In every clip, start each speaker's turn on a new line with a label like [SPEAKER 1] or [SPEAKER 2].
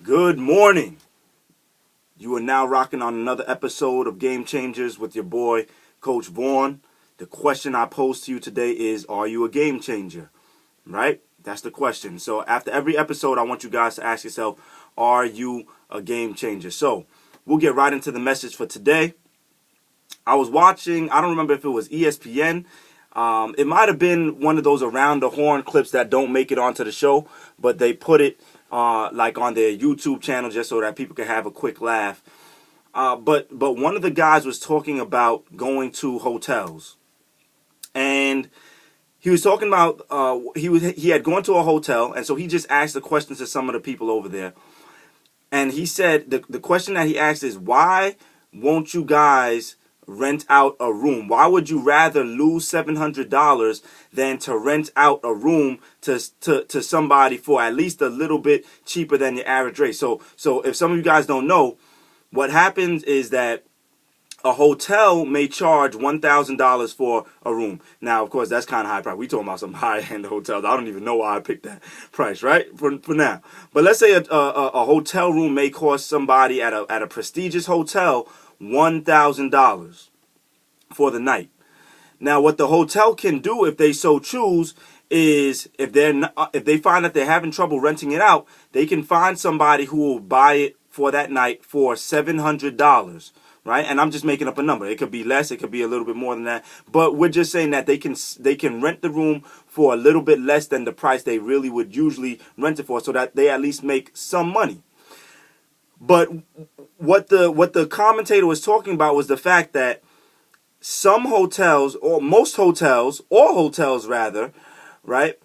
[SPEAKER 1] Good morning. You are now rocking on another episode of Game Changers with your boy, Coach Vaughn. The question I pose to you today is, are you a game changer? Right? That's the question. So after every episode, I want you guys to ask yourself, are you a game changer? So we'll get right into the message for today. I was watching, I don't remember if it was ESPN. It might have been one of those around the horn clips that don't make it onto the show, but they put it like on their YouTube channel just so that people can have a quick laugh. But one of the guys was talking about going to hotels, and he was talking about he had gone to a hotel, and so he just asked the questions to some of the people over there, and he said the question that he asked is, why won't you guys rent out a room? Why would you rather lose $700 than to rent out a room to somebody for at least a little bit cheaper than your average rate? So if some of you guys don't know, what happens is that a hotel may charge $1,000 for a room. Now, of course, that's kind of high price. We talking about some high-end hotels. I don't even know why I picked that price, right? For now. But let's say a hotel room may cost somebody at a prestigious hotel $1,000 for the night. Now, what the hotel can do, if they so choose, is if they find that they're having trouble renting it out, they can find somebody who will buy it for that night for $700, right? And I'm just making up a number. It could be less, it could be a little bit more than that, but we're just saying that they can rent the room for a little bit less than the price they really would usually rent it for, so that they at least make some money. But what the commentator was talking about was the fact that some hotels, or most hotels, or hotels rather, right?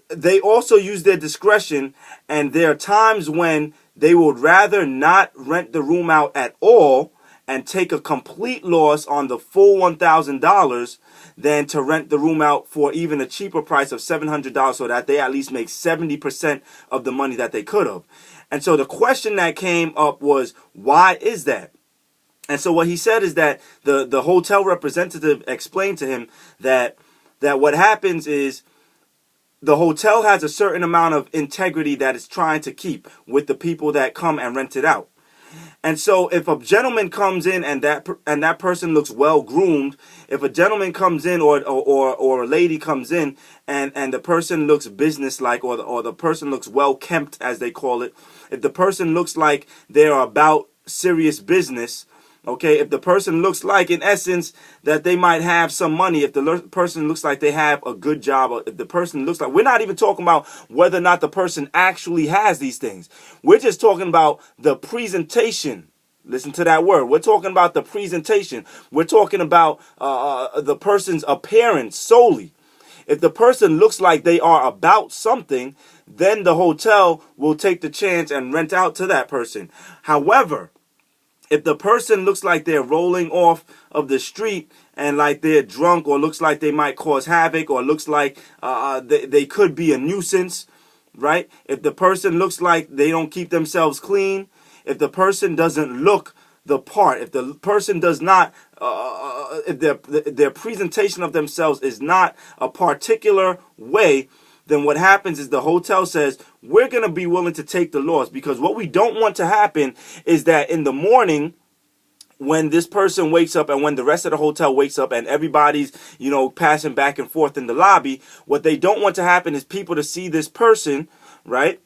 [SPEAKER 1] They also use their discretion, and there are times when they would rather not rent the room out at all and take a complete loss on the full $1,000 than to rent the room out for even a cheaper price of $700, so that they at least make 70% of the money that they could have. And so the question that came up was, why is that? And so what he said is that the hotel representative explained to him that what happens is the hotel has a certain amount of integrity that it's trying to keep with the people that come and rent it out. And so if a gentleman comes in and that person looks well groomed, if a gentleman comes in or a lady comes in and the person looks businesslike, or the person looks well kempt, as they call it, if the person looks like they're about serious business, okay, if the person looks like, in essence, that they might have some money, if the person looks like they have a good job, or if the person looks like, we're not even talking about whether or not the person actually has these things. We're just talking about the presentation. Listen to that word. We're talking about the presentation. We're talking about the person's appearance solely. If the person looks like they are about something, then the hotel will take the chance and rent out to that person. However, if the person looks like they're rolling off of the street and like they're drunk, or looks like they might cause havoc, or looks like they could be a nuisance, right? If the person looks like they don't keep themselves clean, if the person doesn't look the part, if the person does not, if their presentation of themselves is not a particular way, then what happens is the hotel says, we're going to be willing to take the loss, because what we don't want to happen is that in the morning, when this person wakes up and when the rest of the hotel wakes up and everybody's, passing back and forth in the lobby, what they don't want to happen is people to see this person, right?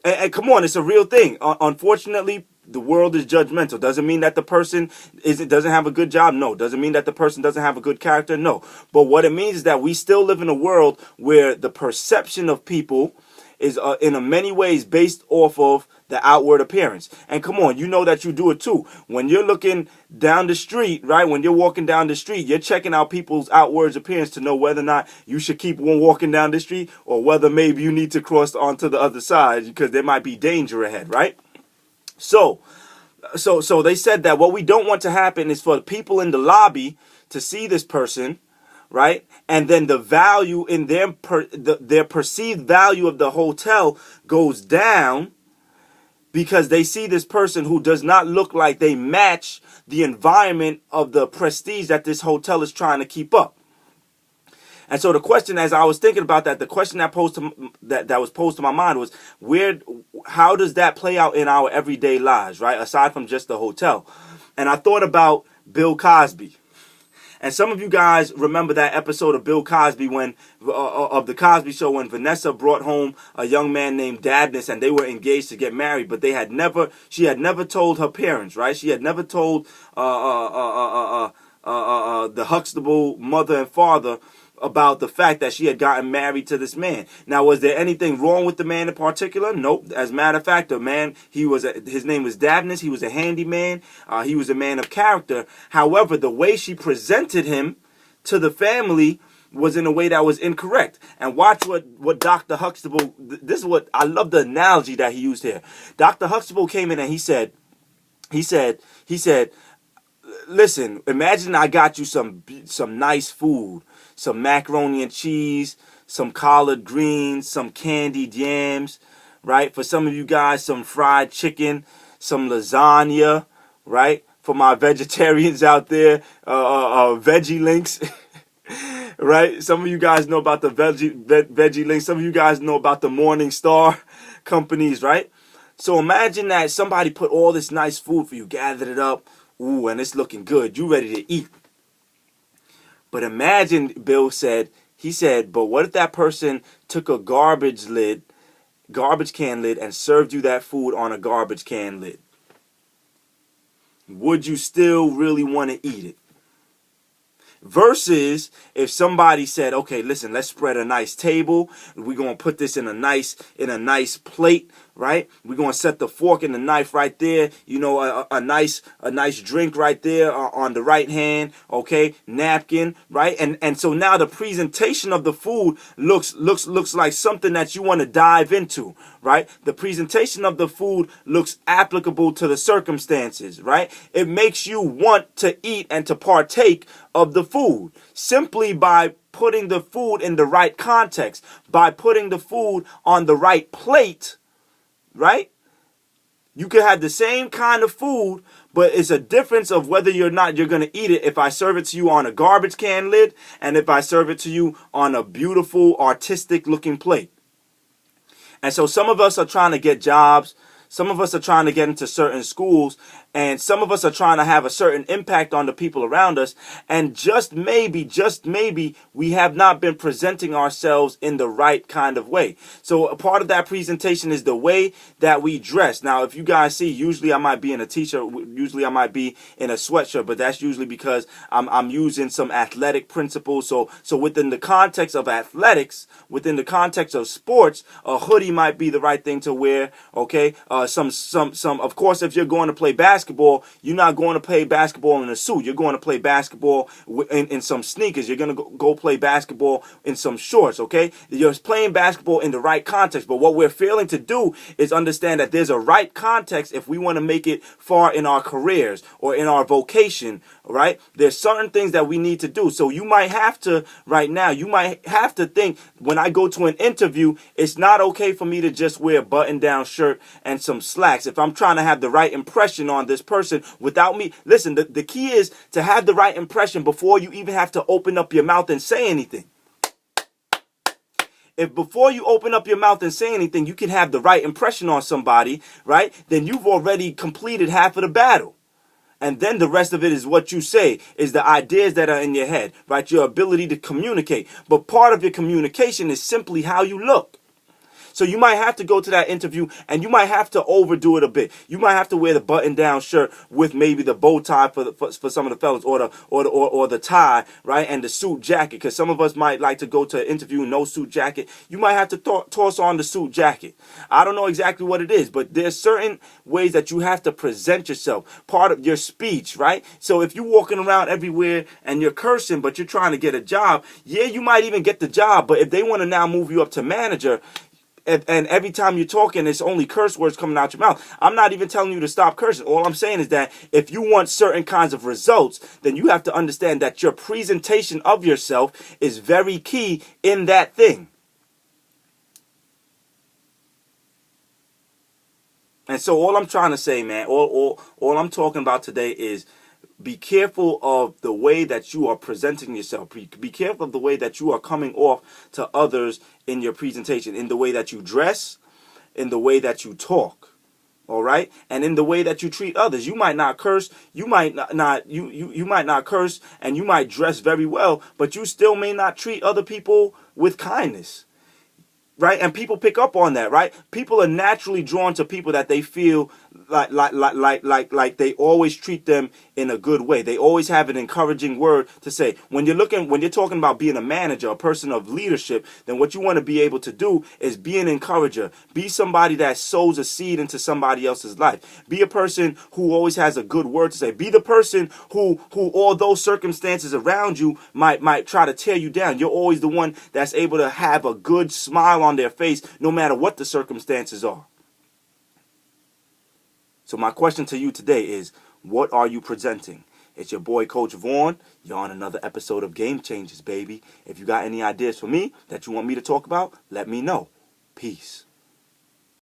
[SPEAKER 1] And come on, it's a real thing. Unfortunately, the world is judgmental. Doesn't mean that the person doesn't have a good job. No. Doesn't mean that the person doesn't have a good character. No. But what it means is that we still live in a world where the perception of people is in many ways based off of the outward appearance. And come on, you know that you do it too. When you're looking down the street, right? When you're walking down the street, you're checking out people's outward appearance to know whether or not you should keep on walking down the street, or whether maybe you need to cross onto the other side because there might be danger ahead, right? So they said that what we don't want to happen is for the people in the lobby to see this person, right? And then the value in their perceived value of the hotel goes down, because they see this person who does not look like they match the environment of the prestige that this hotel is trying to keep up. And so the question, as I was thinking about that, the question that was posed to my mind was, how does that play out in our everyday lives, right? Aside from just the hotel. And I thought about Bill Cosby. And some of you guys remember that episode of Bill Cosby when of the Cosby Show, when Vanessa brought home a young man named Dabness, and they were engaged to get married, but she had never told her parents, right? She had never told the Huxtable mother and father about the fact that she had gotten married to this man. Now, was there anything wrong with the man in particular? Nope. As a matter of fact, the man, his name was Dabness. He was a handyman. He was a man of character. However, the way she presented him to the family was in a way that was incorrect. And watch what Dr. Huxtable, this is what, I love the analogy that he used here. Dr. Huxtable came in and he said, listen, imagine I got you some nice food, some macaroni and cheese, some collard greens, some candied yams, right? For some of you guys, some fried chicken, some lasagna, right? For my vegetarians out there, veggie links, right? Some of you guys know about the veggie links. Some of you guys know about the Morning Star companies, right? So imagine that somebody put all this nice food for you, gathered it up, ooh, and it's looking good. You ready to eat. But imagine, Bill said, but what if that person took a garbage can lid, and served you that food on a garbage can lid? Would you still really want to eat it? Versus if somebody said, okay, listen, let's spread a nice table. We're going to put this in a nice plate, right? We're going to set the fork and the knife right there. You know, a nice drink right there on the right hand, okay? Napkin, right? And so now the presentation of the food looks like something that you want to dive into, right? The presentation of the food looks applicable to the circumstances, right? It makes you want to eat and to partake of the food simply by putting the food in the right context, by putting the food on the right plate, right? You could have the same kind of food, but it's a difference of whether you're going to eat it if I serve it to you on a garbage can lid and if I serve it to you on a beautiful, artistic looking plate. And so some of us are trying to get jobs. Some of us are trying to get into certain schools, and some of us are trying to have a certain impact on the people around us. And just maybe, we have not been presenting ourselves in the right kind of way. So a part of that presentation is the way that we dress. Now, if you guys see, usually I might be in a t-shirt, usually I might be in a sweatshirt, but that's usually because I'm using some athletic principles. So within the context of athletics, within the context of sports, a hoodie might be the right thing to wear, okay? Of course, if you're going to play basketball, you're not going to play basketball in a suit. You're going to play basketball in some sneakers. You're going to go play basketball in some shorts, okay? You're playing basketball in the right context. But what we're failing to do is understand that there's a right context if we want to make it far in our careers or in our vocation, right? There's certain things that we need to do. So you might have to, right now, you might have to think, when I go to an interview, it's not okay for me to just wear a button-down shirt and some slacks. If I'm trying to have the right impression on this person without me, listen, the key is to have the right impression before you even have to open up your mouth and say anything. If before you open up your mouth and say anything, you can have the right impression on somebody, right? Then you've already completed half of the battle. And then the rest of it is what you say, is the ideas that are in your head, right? Your ability to communicate. But part of your communication is simply how you look. So you might have to go to that interview and you might have to overdo it a bit. You might have to wear the button-down shirt with maybe the bow tie for some of the fellas, or the tie, right, and the suit jacket. Because some of us might like to go to an interview no suit jacket. You might have to toss on the suit jacket. I don't know exactly what it is, but there's certain ways that you have to present yourself. Part of your speech, right? So if you're walking around everywhere and you're cursing, but you're trying to get a job, yeah, you might even get the job. But if they want to now move you up to manager, and every time you're talking, it's only curse words coming out your mouth. I'm not even telling you to stop cursing. All I'm saying is that if you want certain kinds of results, then you have to understand that your presentation of yourself is very key in that thing. And so all I'm trying to say, man, all I'm talking about today is Be careful of the way that you are presenting yourself. Be careful of the way that you are coming off to others in your presentation, in the way that you dress, in the way that you talk. All right, and in the way that you treat others. You might not curse, you might you might not curse, and you might dress very well, but you still may not treat other people with kindness. Right? And people pick up on that, right? People are naturally drawn to people that they feel like they always treat them in a good way. They always have an encouraging word to say. When you're talking about being a manager, a person of leadership, then what you want to be able to do is be an encourager. Be somebody that sows a seed into somebody else's life. Be a person who always has a good word to say. Be the person who although circumstances around you might try to tear you down, you're always the one that's able to have a good smile on their face no matter what the circumstances are. So my question to you today is, what are you presenting? It's your boy, Coach Vaughn. You're on another episode of Game Changers, baby. If you got any ideas for me that you want me to talk about, let me know. Peace.